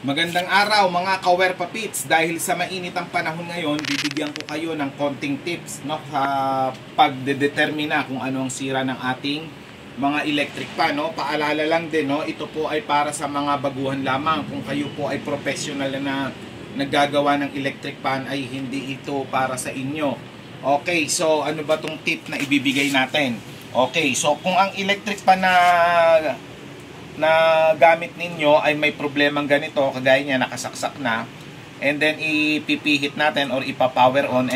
Magandang araw mga ka-wear papits. Dahil sa mainit ang panahon ngayon, bibigyan ko kayo ng konting tips sa pagdedetermina kung ano ang sira ng ating mga electric fan. Paalala lang din, ito po ay para sa mga baguhan lamang. Kung kayo po ay professional na naggagawa ng electric fan, ay hindi ito para sa inyo. Okay, so ano ba tong tip na ibibigay natin? Okay, so kung ang electric fan na gamit ninyo ay may problemang ganito, kagaya niya nakasaksak na, and then ipipihit natin or ipa-power on,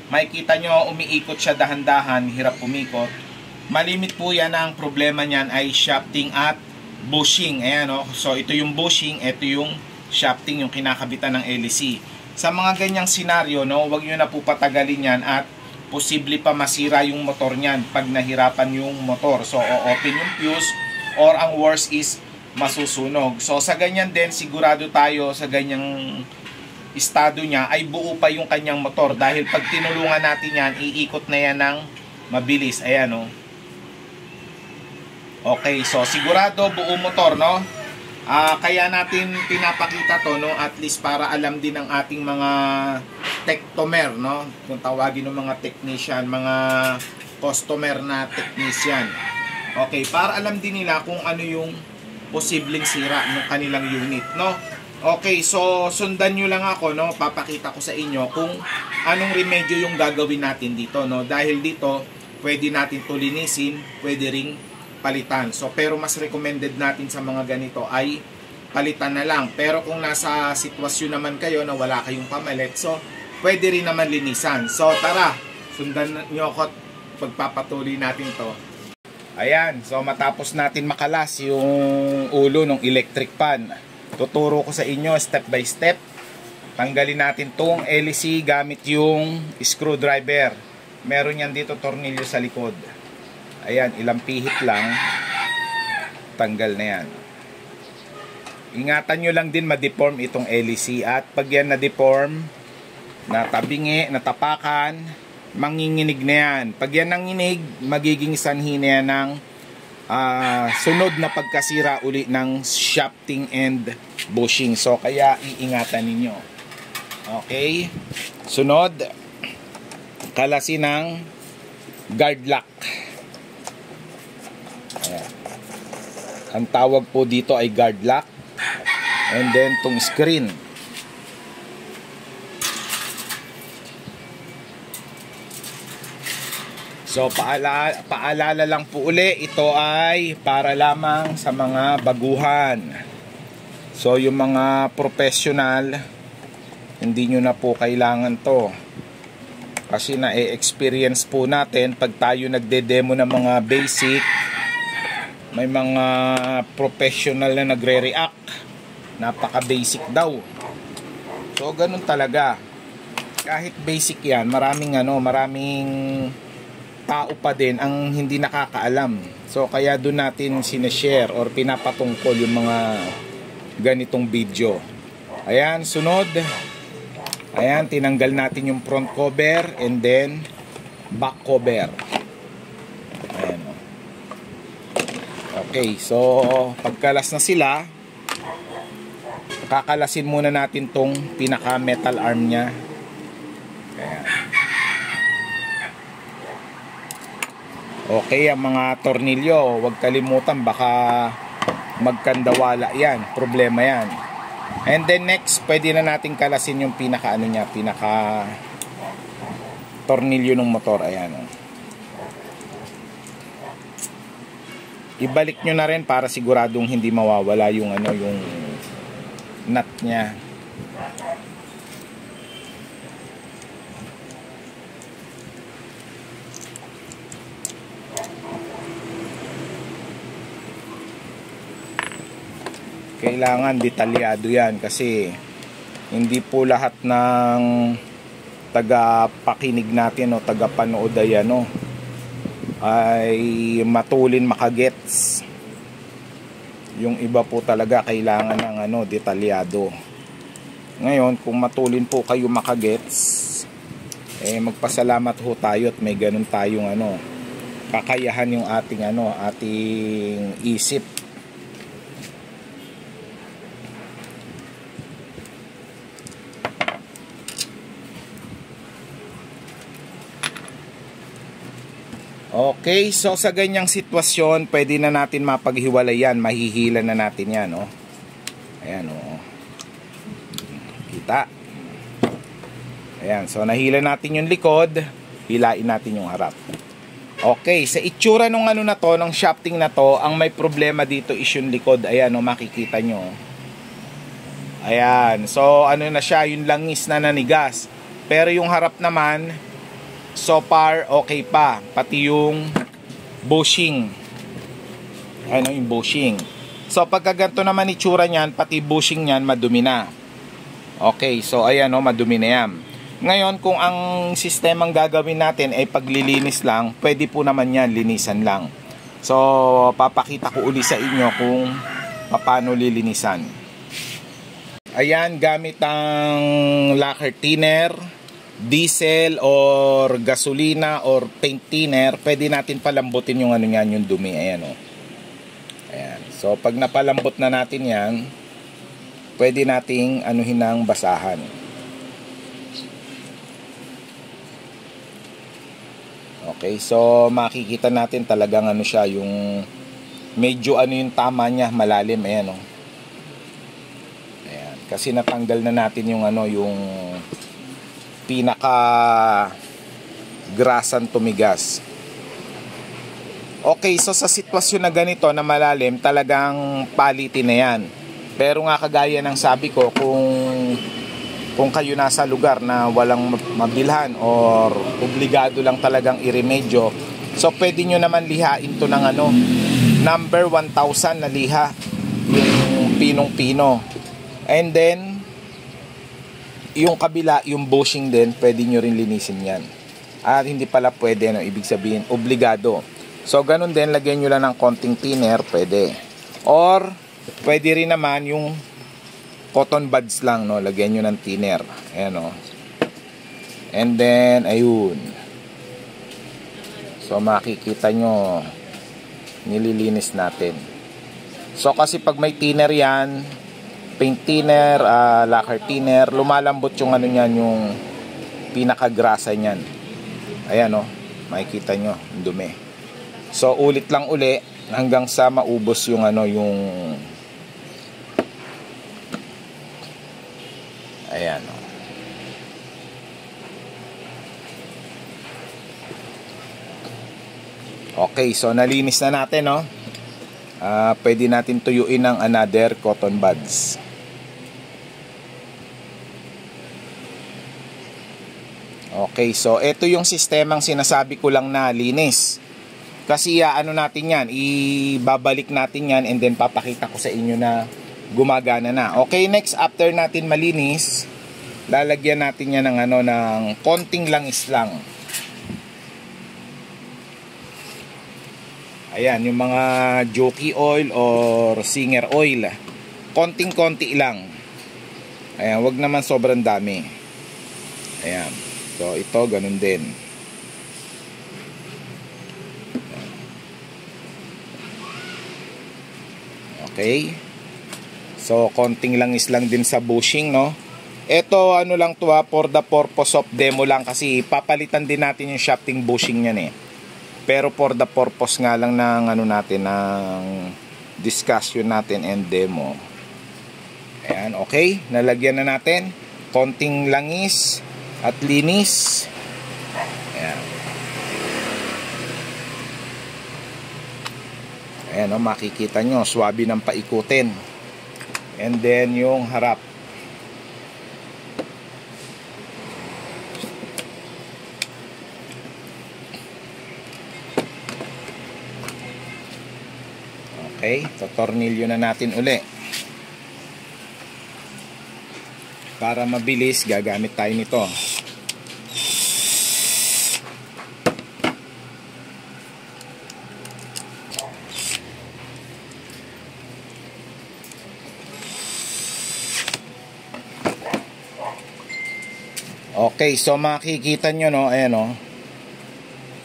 makikita nyo umiikot siya dahan-dahan, hirap umikot. Malimit po yan. Ang problema niyan ay shafting at bushing. So ito yung bushing, ito yung shafting, yung kinakabitan ng LEC. Sa mga ganyang senaryo, wag nyo na po patagalin yan at posible pa masira yung motor niyan pag nahirapan yung motor. So o-open yung fuse, or ang worst is masusunog. So sa ganyan din, sigurado tayo sa ganyang estado niya ay buo pa yung kanyang motor, dahil pag tinulungan natin yan, iikot na yan ng mabilis. Ayan, Okay, so sigurado buo motor, kaya natin pinapakita to, at least para alam din ng ating mga techtomer, kung tawagin ng mga technician, mga customer na technician. Okay, para alam din nila kung ano yung posibleng sira ng kanilang unit, Okay, so sundan nyo lang ako, papakita ko sa inyo kung anong remedyo yung gagawin natin dito, Dahil dito, pwede natin to linisin, pwede ring palitan. So, pero mas recommended natin sa mga ganito ay palitan na lang. Pero kung nasa sitwasyon naman kayo na wala kayong pamalit, so pwede rin naman linisan. So, tara, sundan nyo ako at pagpapatuloy natin to. Ayan, so matapos natin makalas yung ulo ng electric fan, tuturo ko sa inyo step by step. Tanggalin natin tong LEC gamit yung screwdriver. Meron yan dito tornilyo sa likod. Ayan, ilang pihit lang, tanggal na yan. Ingatan nyo lang din ma-deform itong LEC, at pag yan na-deform, natabingi, natapakan, manginginig na yan. Pag yan nanginig, magiging sanhi na yan ng sunod na pagkasira uli ng shafting and bushing. So kaya iingatan ninyo. Okay, sunod, kalasin ng guard lock. Ayan. Ang tawag po dito ay guard lock. And then tong screen, so paalala lang po uli, ito ay para lamang sa mga baguhan. So yung mga professional, hindi nyo na po kailangan to, kasi na-experience po natin pag tayo nagde-demo ng mga basic, may mga professional na nagre-react, napaka basic daw. So ganun talaga, kahit basic yan, maraming tao pa din ang hindi nakakaalam. So kaya doon natin sineshare or pinapatungkol yung mga ganitong video. Ayan, sunod, ayan, tinanggal natin yung front cover and then back cover. Ayan. Okay, so pagkalas na sila, kakalasin muna natin tong pinaka metal arm nya. Ayan. Okay, ang mga tornilyo, huwag kalimutan, baka magkandawala yan, problema yan. And then next, pwede na natin kalasin yung pinaka pinaka tornilyo ng motor. Ayan. Ibalik nyo na rin para siguradong hindi mawawala yung yung nut nya. Kailangan detalyado yan, kasi hindi po lahat ng tagapakinig natin o tagapanood ay ay matulin makagets. Yung iba po talaga kailangan ng detalyado. Ngayon, kung matulin po kayo makagets, magpasalamat ho tayo at may ganun tayong kakayahan yung ating isip. Okay, so sa ganyang sitwasyon, pwede na natin mapaghiwalay yan. Mahihila na natin yan, oh. Ayan, oh. Kita. Ayan, so nahila natin yung likod, hilain natin yung harap. Okay, sa itsura nung ano na to, ng shafting na to, ang may problema dito is yung likod. Ayan, oh, makikita nyo. Ayan, so ano na siya, yung langis na nanigas. Pero yung harap naman, so far, okay pa. Pati yung bushing. Ano yung bushing. So, pagka ganito naman itsura niyan, pati bushing niyan, madumi na. Okay, so ayan o, madumi na yan. Ngayon, kung ang sistemang gagawin natin ay paglilinis lang, pwede po naman yan, linisan lang. So, papakita ko uli sa inyo kung paano lilinisan. Ayan, gamit ang lacquer thinner, diesel or gasolina or paint thinner, pwede natin palambutin yung ano yan, yung dumi. Ayan o. Ayan. So pag napalambot na natin yan, pwede nating anuhin ng basahan. Okay, so makikita natin talagang ano siya, yung medyo ano yung tama niya, malalim. Ayan o. Ayan. Kasi natanggal na natin yung ano, yung pinaka grasan tumigas. Okay, so sa sitwasyon na ganito na malalim, talagang palitin na yan. Pero nga kagaya ng sabi ko, kung kayo nasa lugar na walang mabilhan or obligado lang talagang iremedyo, so pwede nyo naman lihain to ng ano, number 1,000 na liha, yung pinong-pino. And then yung kabila, yung bushing din, pwede nyo rin linisin yan. At hindi pala pwede, no? Ibig sabihin, obligado. So, ganun din, lagyan nyo lang ng konting thinner, pwede. Or, pwede rin naman yung cotton buds lang, no? Lagyan nyo ng thinner. Ayan, no? And then, ayun. So, makikita nyo, nililinis natin. So, kasi pag may thinner yan, paint thinner, lacquer thinner, lumalambot yung ano niyan, yung pinakagrasa niyan. Ayan o, makikita nyo, yung dumi. So ulit lang uli hanggang sa maubos yung ano, yung ayan o. Okay, so nalinis na natin, no? Pwede natin tuyuin ng another cotton buds. Okay, so ito yung sistemang sinasabi ko lang na linis. Kasi ano natin yan, ibabalik natin yan and then papakita ko sa inyo na gumagana na. Okay, next, after natin malinis, lalagyan natin yan ng ano, ng konting langis lang. Ayan, yung mga jockey oil or singer oil. Konting-konti lang. Ayan, wag naman sobrang dami. Ayan. So, ito, ganun din. Okay. So, konting langis lang din sa bushing, no? Ito, ano lang to for the purpose of demo lang kasi papalitan din natin yung shafting bushing niyan eh. Pero for the purpose nga lang ng ano natin, ng discussion natin and demo. Ayan, okay. Nalagyan na natin. Konting langis at linis. Ayan. Ayan o, makikita nyo, swabe ng paikutin. And then yung harap. Okay, totornilyo na natin uli. Para mabilis, gagamit tayo nito. Okay, so makikita nyo, no, ayan, no,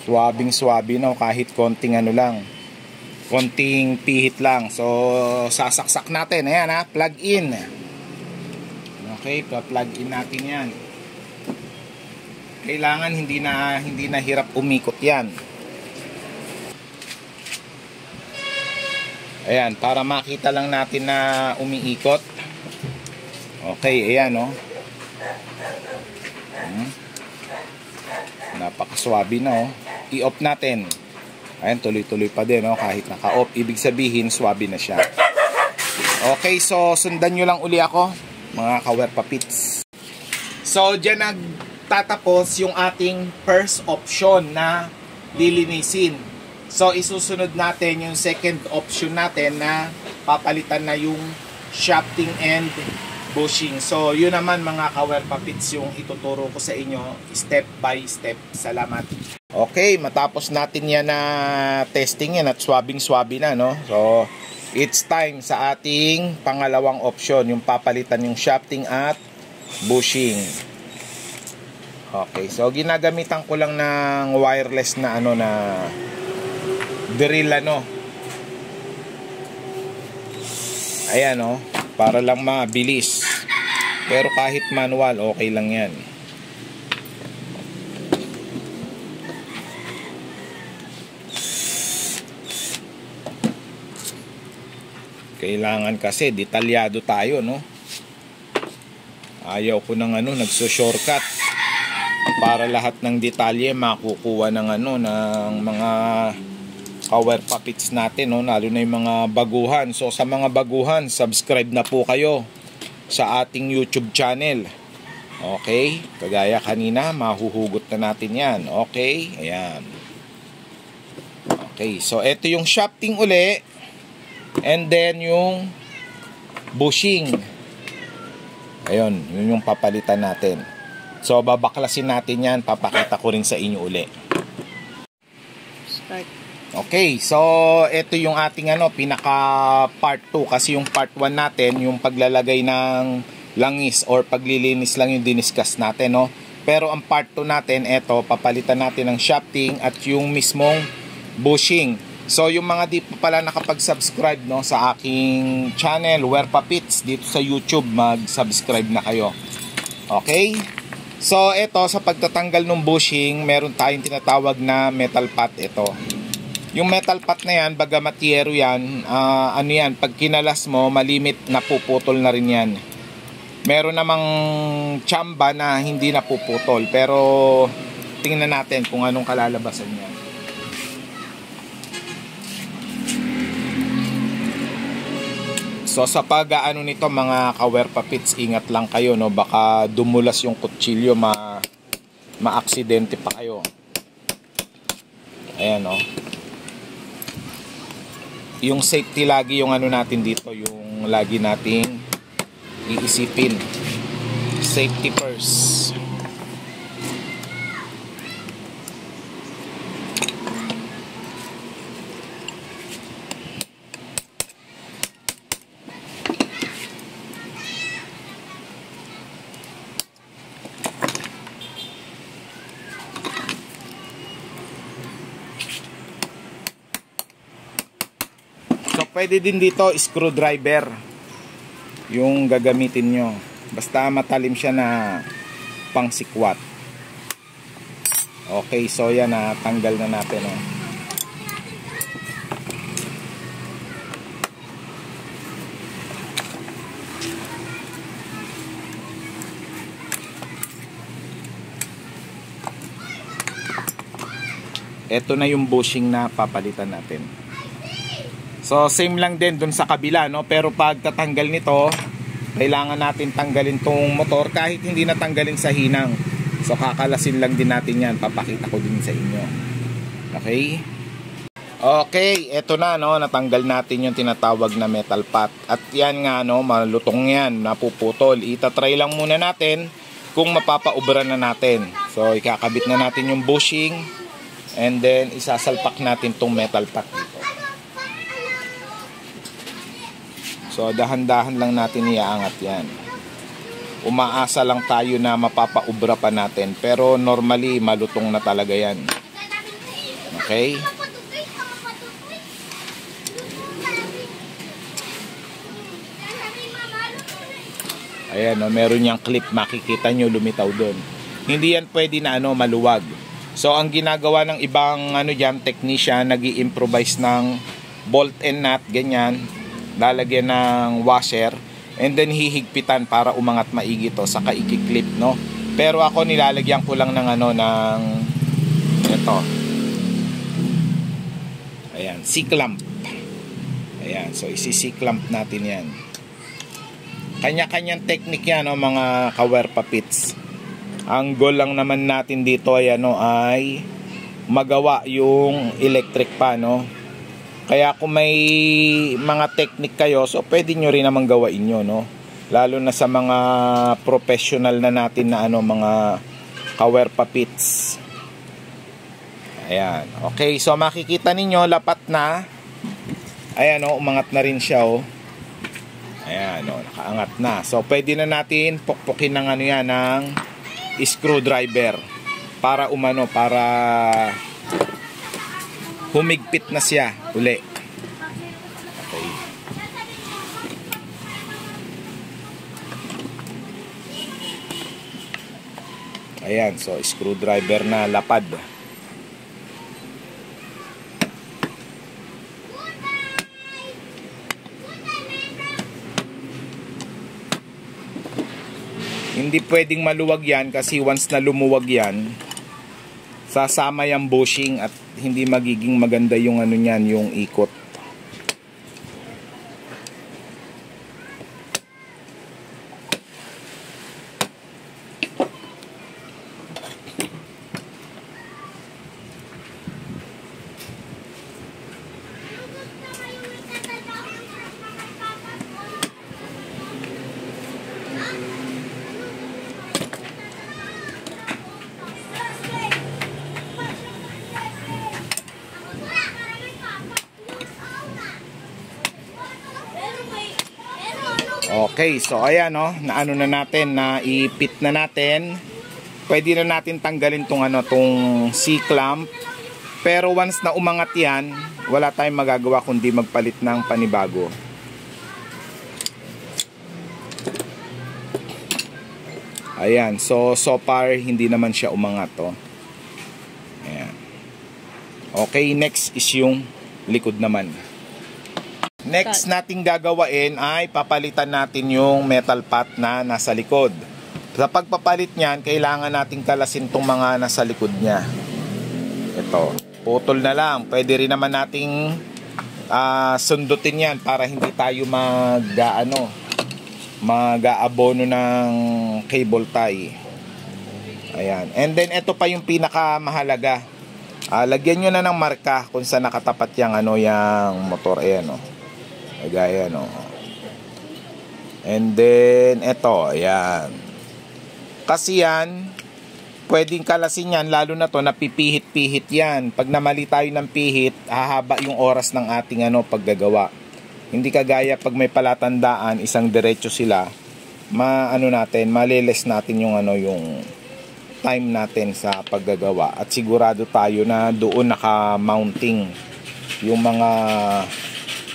swabing-swabe, no, kahit konting ano lang, konting pihit lang. So, sasaksak natin, ayan, ha, plug in. Okay, pa-plug in natin yan. Kailangan hindi na hirap umikot yan. Ayan, para makita lang natin na umiikot. Okay, ayan, oh. Napakaswabe na, oh. I-off natin. Ayan, tuloy-tuloy pa din, oh, kahit naka-off. Ibig sabihin, swabe na siya. Okay, so sundan nyo lang uli ako, mga ka-Werpapits. So, dyan nagtatapos yung ating first option na lilinisin. So, isusunod natin yung second option natin na papalitan na yung shafting and bushing. So, yun naman mga ka-Werpapits yung ituturo ko sa inyo step by step. Salamat. Okay, matapos natin yan na testing yan at swabing-swabi na, no? So, it's time sa ating pangalawang option, yung papalitan yung shafting at bushing. Okay, so ginagamitan ko lang ng wireless na ano na drill ano. Ayan, oh, para lang mabilis. Pero kahit manual, okay lang yan. Kailangan kasi detalyado tayo, no? Ayaw ko ng ano, nagso-shortcut para lahat ng detalye makukuha ng ano, ng mga ka-Werpapits natin, no? Lalo na yung mga baguhan. So sa mga baguhan, subscribe na po kayo sa ating YouTube channel. Okay? Kagaya kanina, mahuhugot na natin yan. Okay? Ayan. Okay, so ito yung shafting uli. And then yung bushing. Ayun, yun yung papalitan natin. So babaklasin natin yan, papakita ko rin sa inyo uli. Start. Okay, so ito yung ating ano, pinaka part 2 kasi yung part 1 natin, yung paglalagay ng langis or paglilinis lang yung diniscuss natin, no? Pero ang part 2 natin, ito, papalitan natin ng shafting at yung mismong bushing. So yung mga di pa pala nakapag-subscribe, no, sa aking channel Werpapits dito sa YouTube, mag-subscribe na kayo. Okay? So ito, sa pagtatanggal ng bushing, meron tayong tinatawag na metal pot. Ito yung metal pot na yan, baga matiero yan, ano yan, pag kinalas mo, malimit, napuputol na rin yan. Meron namang tsamba na hindi napuputol, pero tingnan natin kung anong kalalabasan niya. So sa pag-aano nito mga ka-Werpapits, ingat lang kayo, no, baka dumulas yung kutsilyo, ma-aksidente pa kayo. Ayan, no. Yung safety lagi yung ano natin dito, yung lagi nating iisipin. Safety first. Pwede din dito screwdriver yung gagamitin nyo, basta matalim siya na pangsikwat. Okay, so yan na, tanggal na natin, oh. Ito na yung bushing na papalitan natin. So same lang din dun sa kabila, no? Pero pag tatanggal nito, kailangan natin tanggalin tong motor kahit hindi natanggalin sa hinang. So kakalasin lang din natin yan, papakita ko din sa inyo. Okay? Okay, eto na, no, natanggal natin yung tinatawag na metal pot. At yan nga, no, malutong yan, napuputol. Itatry lang muna natin kung mapapaubra na natin. So ikakabit na natin yung bushing and then isasalpak natin tong metal pot dito. So dahan-dahan lang natin iaangat yan. Umaasa lang tayo na mapapaubra pa natin, pero normally malutong na talaga yan. Okay? Ayan, no, meron niyang clip, makikita nyo lumitaw doon. Hindi yan pwede na ano, maluwag. So ang ginagawa ng ibang ano diyan, technician, nag-i-improvise ng bolt and nut, ganyan. Lalagyan ng washer and then hihigpitan para umangat maigi to, saka i-clip, no. Pero ako nilalagyan ko lang ng ano, ng ito. Ayan, C-clamp. Ayan, so isi-C-clamp natin yan. Kanya-kanyang technique yan, no, mga kawerpa pits. Ang goal lang naman natin dito ay ano, ay magawa yung electric pa, no. Kaya kung may mga technique kayo, so pwede nyo rin naman gawain nyo, no. Lalo na sa mga professional na natin na ano, mga kawerpa pits. Ayan. Okay, so makikita ninyo, lapat na. Ayan, oh, umangat na rin siya, oh. Ayan, oh, nakaangat na. So pwede na natin pukpukin ng ano yan, ng screwdriver. Para umano, para humigpit na siya uli. Okay. Ayan, so screwdriver na lapad. Hindi pwedeng maluwag yan kasi once na lumuwag yan, sasama yung bushing at hindi magiging maganda yung ano niyan, yung ikot. Okay, so ayan, no, naano na natin, na ipit na natin. Pwede na natin tanggalin tong ano, tong C-clamp. Pero once na umangat yan, wala tayong magagawa kundi magpalit ng panibago. Ayan, so far hindi naman siya umangat, oh. Ayan. Okay, next is yung likod naman. Next nating gagawain ay papalitan natin yung metal pot na nasa likod. Sa pagpapalit niyan, kailangan nating kalasin tong mga nasa likod niya. Ito, putol na lang. Pwede rin naman nating sundutin yan para hindi tayo mag-aabono ng cable tie. Ayan. And then ito pa yung pinakamahalaga. Lagyan nyo na ng marka kung saan nakatapat yung ano, yung motor. Ayan, oh. Gaya, no. And then ito, ayan. Kasi yan, pwedeng kalasin yan, lalo na to, napipihit-pihit yan. Pag namali tayo ng pihit, hahaba yung oras ng ating ano, paggagawa. Hindi kagaya pag may palatandaan, isang diretso sila, maliles natin yung ano, yung time natin sa paggagawa. At sigurado tayo na doon naka-mounting yung mga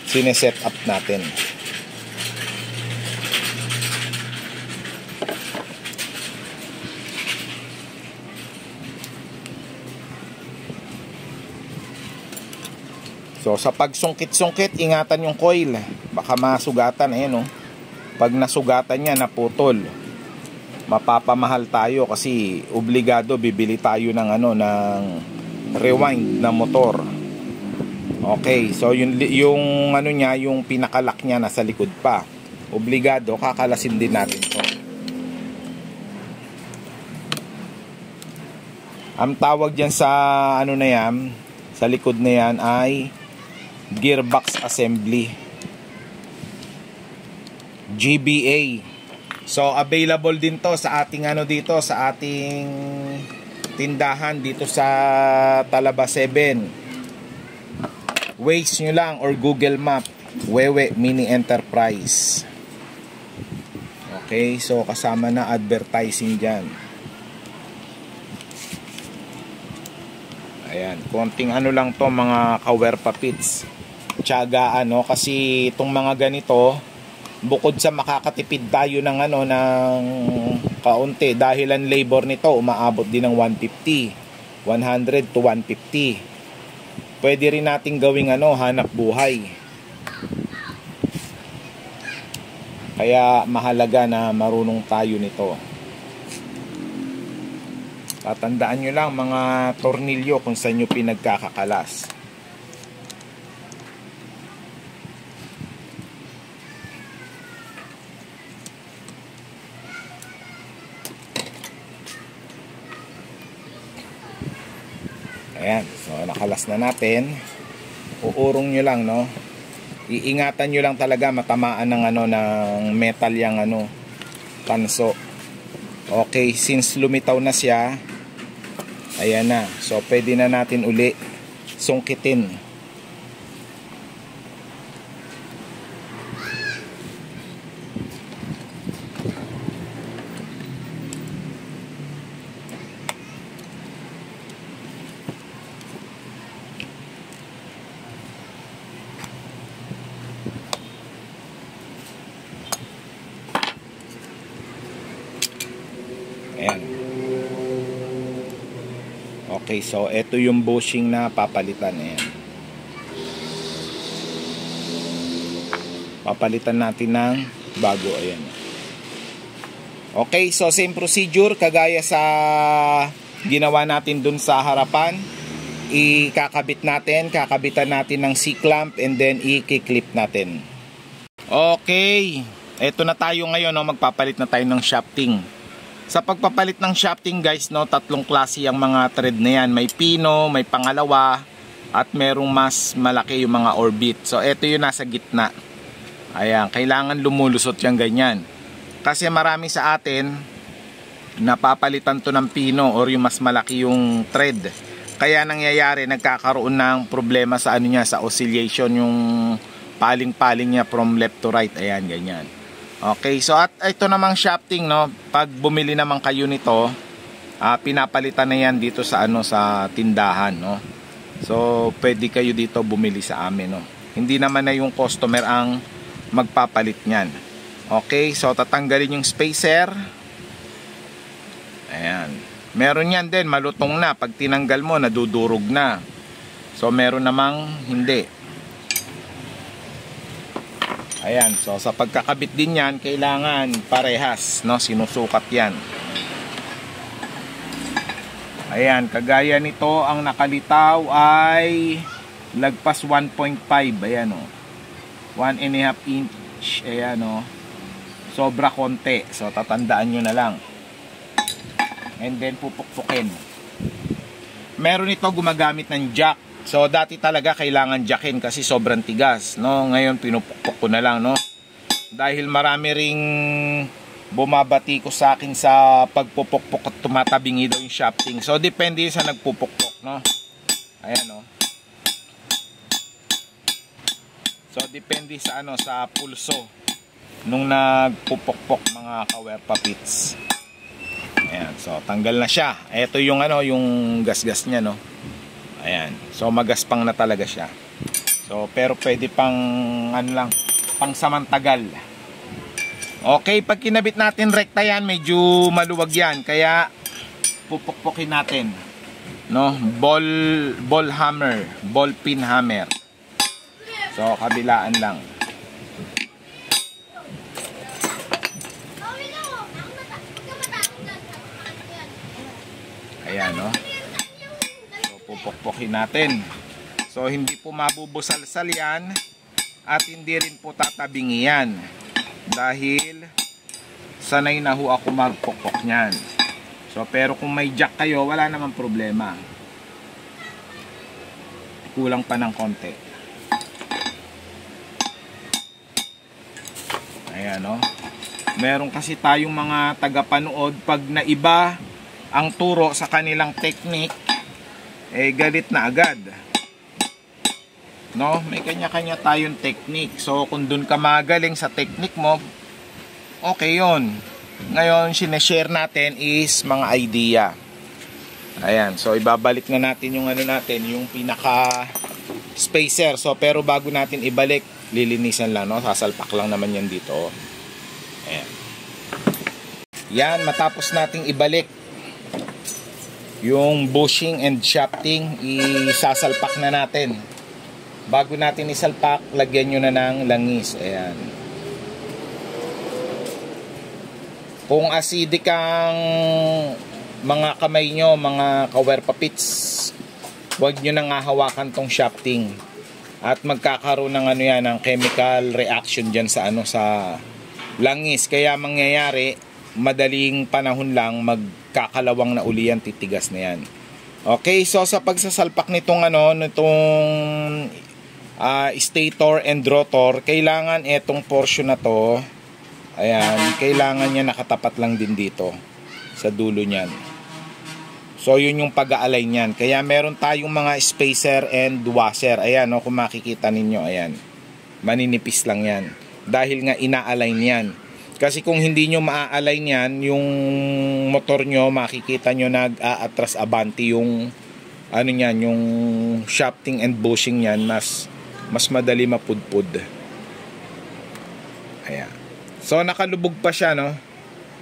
sineset up natin. So sa pagsungkit-sungkit, ingatan yung coil, baka masugatan. Ayan, oh. Pag nasugatan niya, naputol, mapapamahal tayo kasi obligado bibili tayo ng ano, ng rewind na motor. Okay, so yung ano niya, yung pinakalock niya nasa likod pa. Obligado, kakalasin din natin to. Ang tawag diyan sa ano na yan, sa likod na yan, ay gearbox assembly. GBA. So available din to sa ating ano dito, sa ating tindahan dito sa Talaba 7. Waze nyo lang or Google Map, Wewe Mini Enterprise. Okay, so kasama na advertising dyan. Ayan, konting ano lang to mga kawerpa pits. Tiyagaan, no? Kasi itong mga ganito, bukod sa makakatipid tayo ng ano, ng kaunti, dahil ang labor nito umaabot din ng 150, 100 to 150. pwede rin nating gawing hanap buhay. Kaya mahalaga na marunong tayo nito. Tatandaan nyo lang mga tornilyo kung saan nyo pinagkakakalas. Ayan, so nakalas na natin. Uurong nyo lang, no? Iingatan nyo lang talaga matamaan ng ng metal yang tanso. Okay, since lumitaw na siya, ayan na. So pwede na natin uli sungkitin. Ayan. Okay, so ito yung bushing na papalitan. Ayan. Papalitan natin ng bago. Ayan. Okay, so same procedure kagaya sa ginawa natin dun sa harapan. Kakabitan natin ng C-clamp and then i-clip natin. Okay, eto na tayo ngayon, magpapalit na tayo ng shafting. Sa pagpapalit ng shafting guys, tatlong klase ang mga thread na yan. May pino, may pangalawa, at merong mas malaki yung mga orbit. So ito yung nasa gitna. Ayan, kailangan lumulusot yung ganyan. Kasi marami sa atin napapalitan to ng pino or yung mas malaki yung thread. Kaya nangyayari, nagkakaroon ng problema sa sa oscillation, yung paling-paling niya from left to right. Ayan, ganyan. Okay, so at ito namang shafting, pag bumili naman kayo nito, pinapalitan na yan dito sa sa tindahan, So pwede kayo dito bumili sa amin, Hindi naman na yung customer ang magpapalit niyan. Okay, so tatanggalin yung spacer. Ayan. Meron yan din malutong na, pag tinanggal mo nadudurog na. So meron namang hindi. Ayan, so sa pagkakabit din yan, kailangan parehas, sinusukat yan. Ayan, kagaya nito, ang nakalitaw ay lagpas 1.5, ayan 1.5 inch, ayan sobra konti, so tatandaan nyo na lang. And then pupukpukin. Meron ito gumagamit ng jack. So dati talaga kailangan jackin kasi sobrang tigas, Ngayon pinupukpok ko na lang, Dahil marami ring bumabati ko sa akin sa pagpupukpok at tumatabingi daw yung shafting. So depende sa nagpupukpok, Ayan, So depende sa sa pulso nung nagpupukpok mga kawerpa pits. Ayan, so tanggal na siya. Ito yung yung gasgas niya, Ayan. So magaspang na talaga siya. So pero pwede pang lang, pang samantagal. Okay, pag kinabit natin rekta yan, medyo maluwag yan, kaya pupukpukin natin, ball hammer, ball pin hammer. So kabilaan lang. Ayan, pupukpukin natin. So hindi po mabubusalsal yan at hindi rin po tatabingi yan dahil sanay na ho ako magpukpok niyan. So pero kung may jack kayo, wala namang problema. Kulang pa ng konti. Ayan, meron kasi tayong mga tagapanood, pag naiba ang turo sa kanilang technique, galit na agad. May kanya-kanya tayong technique. So kung dun ka magaling sa technique mo, okay yun. Ngayon, sineshare natin is mga idea. Ayan, so ibabalik na natin yung natin, yung pinaka spacer. So pero bago natin ibalik, lilinisan lang, sasalpak lang naman yan dito. Ayan. Yan, matapos nating ibalik. yung bushing and shafting, isasalpak na natin. Bago natin isalpak, lagyan nyo na ng langis. Ayan. Kung acidic ang mga kamay nyo, mga kawerpapits, huwag nyo nang hawakan tong shafting. At magkakaroon ng ano yan, ng chemical reaction dyan sa ano, sa langis. Kaya mangyayari, madaling panahon lang magkakalawang na uli yan, titigas na yan. Okay, so sa pagsasalpak nitong ano, nitong stator and rotor, kailangan etong portion na to, ayan, kailangan niya nakatapat lang din dito sa dulo niyan. So yun yung pag-a-align niyan. Kaya meron tayong mga spacer and washer. Ayan, no, kung makikita ninyo, ayan, maninipis lang yan dahil nga ina-align yan. Kasi kung hindi nyo maa-align yan, yung motor nyo, makikita nyo nag-a-atras abanti yung ano nyan, yung shafting and bushing nyan, mas madali mapudpud. Ayan. So nakalubog pa siya, no?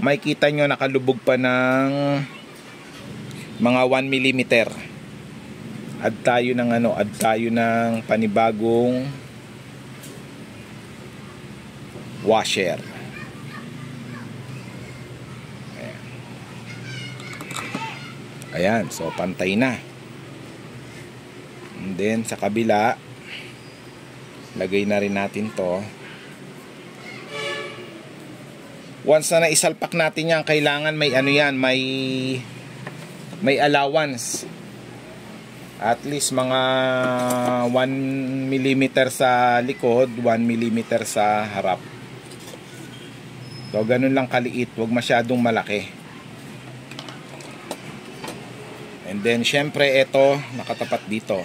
Makikita nyo nakalubog pa ng mga 1 mm. Add tayo ng ano, add tayo ng panibagong washer. Ayan, so pantay na. And then sa kabila, lagay na rin natin to. Once na naisalpak natin yan, kailangan may ano yan, may allowance. At least mga 1 mm sa likod, 1 mm sa harap. So ganun lang kaliit, huwag masyadong malaki. And then syempre ito nakatapat dito.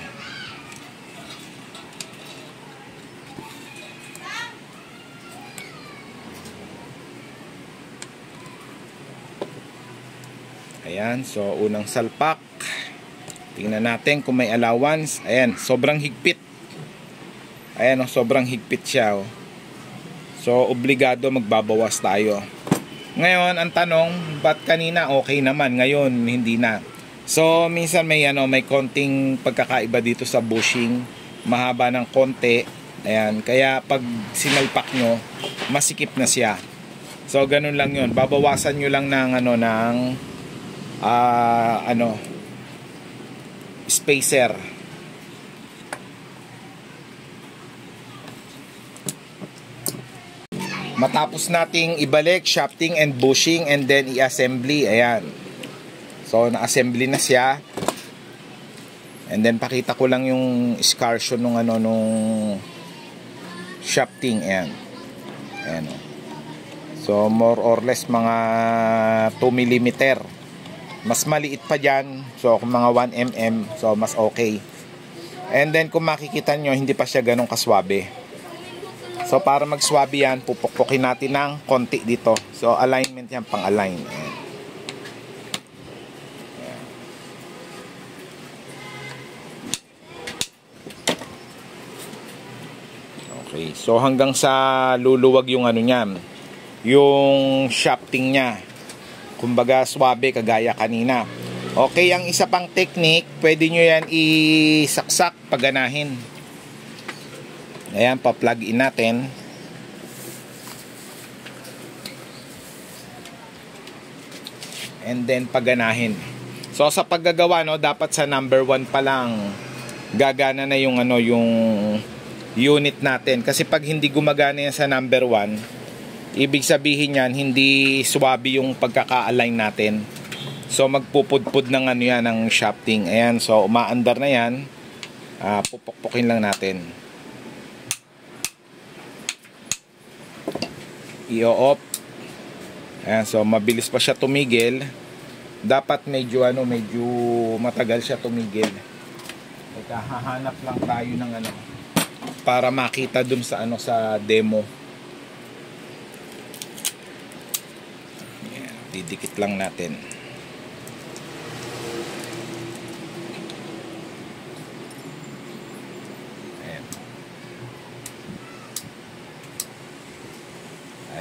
Ayan, so unang salpak. Tingnan natin kung may allowance. Ayan, sobrang higpit. Ayan, oh, sobrang higpit siya, oh. So obligado magbabawas tayo. Ngayon ang tanong, ba't kanina okay naman, ngayon hindi na? So minsan may ano, may konting pagkakaiba dito sa bushing, mahaba ng konti. Ayan, kaya pag sinalpak nyo, masikip na siya. So ganun lang 'yun. Babawasan nyo lang ng ano, ng spacer. Matapos nating ibalik shafting and bushing and then i-assembly. Ayan. So na-assembly na siya. And then pakita ko lang yung excursion nung ano, nung shafting. Ayan. Ayan, oh. So more or less mga 2 mm. Mas maliit pa dyan. So kung mga 1 mm, so mas okay. And then kung makikita nyo, hindi pa siya ganun kaswabe. So para magswabe yan, pupukpukin natin ng konti dito. So alignment yan, pang-align. Ayan. Okay, so hanggang sa luluwag yung ano niyan, yung shafting niya. Kumbaga swabe kagaya kanina. Okay, ang isa pang technique, pwede nyo yan isaksak, paganahin. Ayan, pa-plug in natin. And then paganahin. So sa paggagawa, no, dapat sa number 1 pa lang gagana na yung ano, yung unit natin. Kasi pag hindi gumagana yan sa number 1, ibig sabihin yan, hindi swabe yung pagkaka-align natin. So magpupudpud ng ano yan, ng shafting. Ayan, so umaandar na yan. Pupukpukin lang natin. I-off. Ayan, so mabilis pa siya tumigil. Dapat medyo ano, medyo matagal siya tumigil. Teka, hahanap lang tayo ng ano para makita dun sa ano, sa demo. Ayan, didikit lang natin.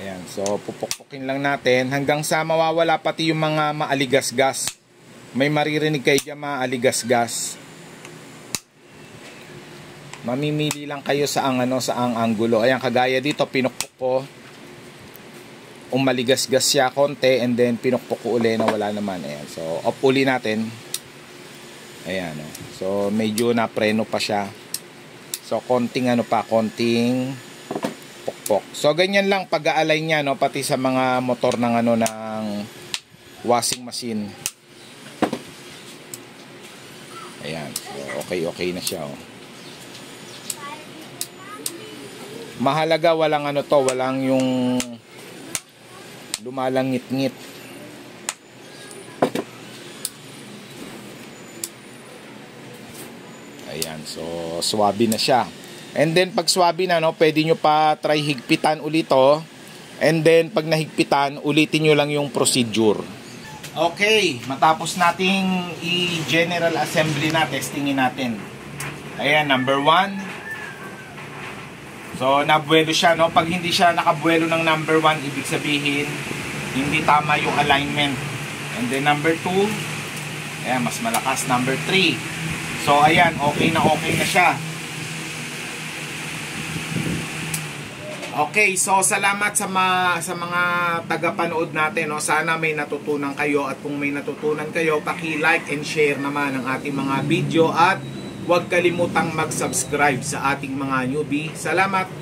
Ayan, so pupukpukin lang natin hanggang sa mawawala pati yung mga maaligas-gas. may maririnig kayo dyan mga aligasgas. Mamimili lang kayo sa ang anggulo. Ayan, kagaya dito, pinukpok ko. Umaligasgas siya konti, and then pinukpok ko uli na wala naman. Ayan, so off uli natin. Ayan, so medyo na preno pa siya. So konting konting pukpok. So ganyan lang pag-aalay niya, no, pati sa mga motor ng ng washing machine. Ayan, so okay na siya, oh. Mahalaga walang walang yung lumalangit-ngit. Ayan, so swabe na siya. And then pag swabe na, no, pwede nyo pa try higpitan ulit to. And then pag nahigpitan, ulitin nyo lang yung procedure. Okay, matapos nating i-general assembly na, testingin natin. Ayan, number 1. So, nabuelo siya, no? Pag hindi siya nakabuelo ng number 1, ibig sabihin, hindi tama yung alignment. And then, number 2, ayan, mas malakas. Number 3. So, ayan, okay na siya. Okay, so, salamat sa mga tagapanood natin, no? Sana may natutunan kayo. At kung may natutunan kayo, paki-like and share naman ang ating mga video. At huwag kalimutang mag-subscribe sa ating mga newbie. Salamat!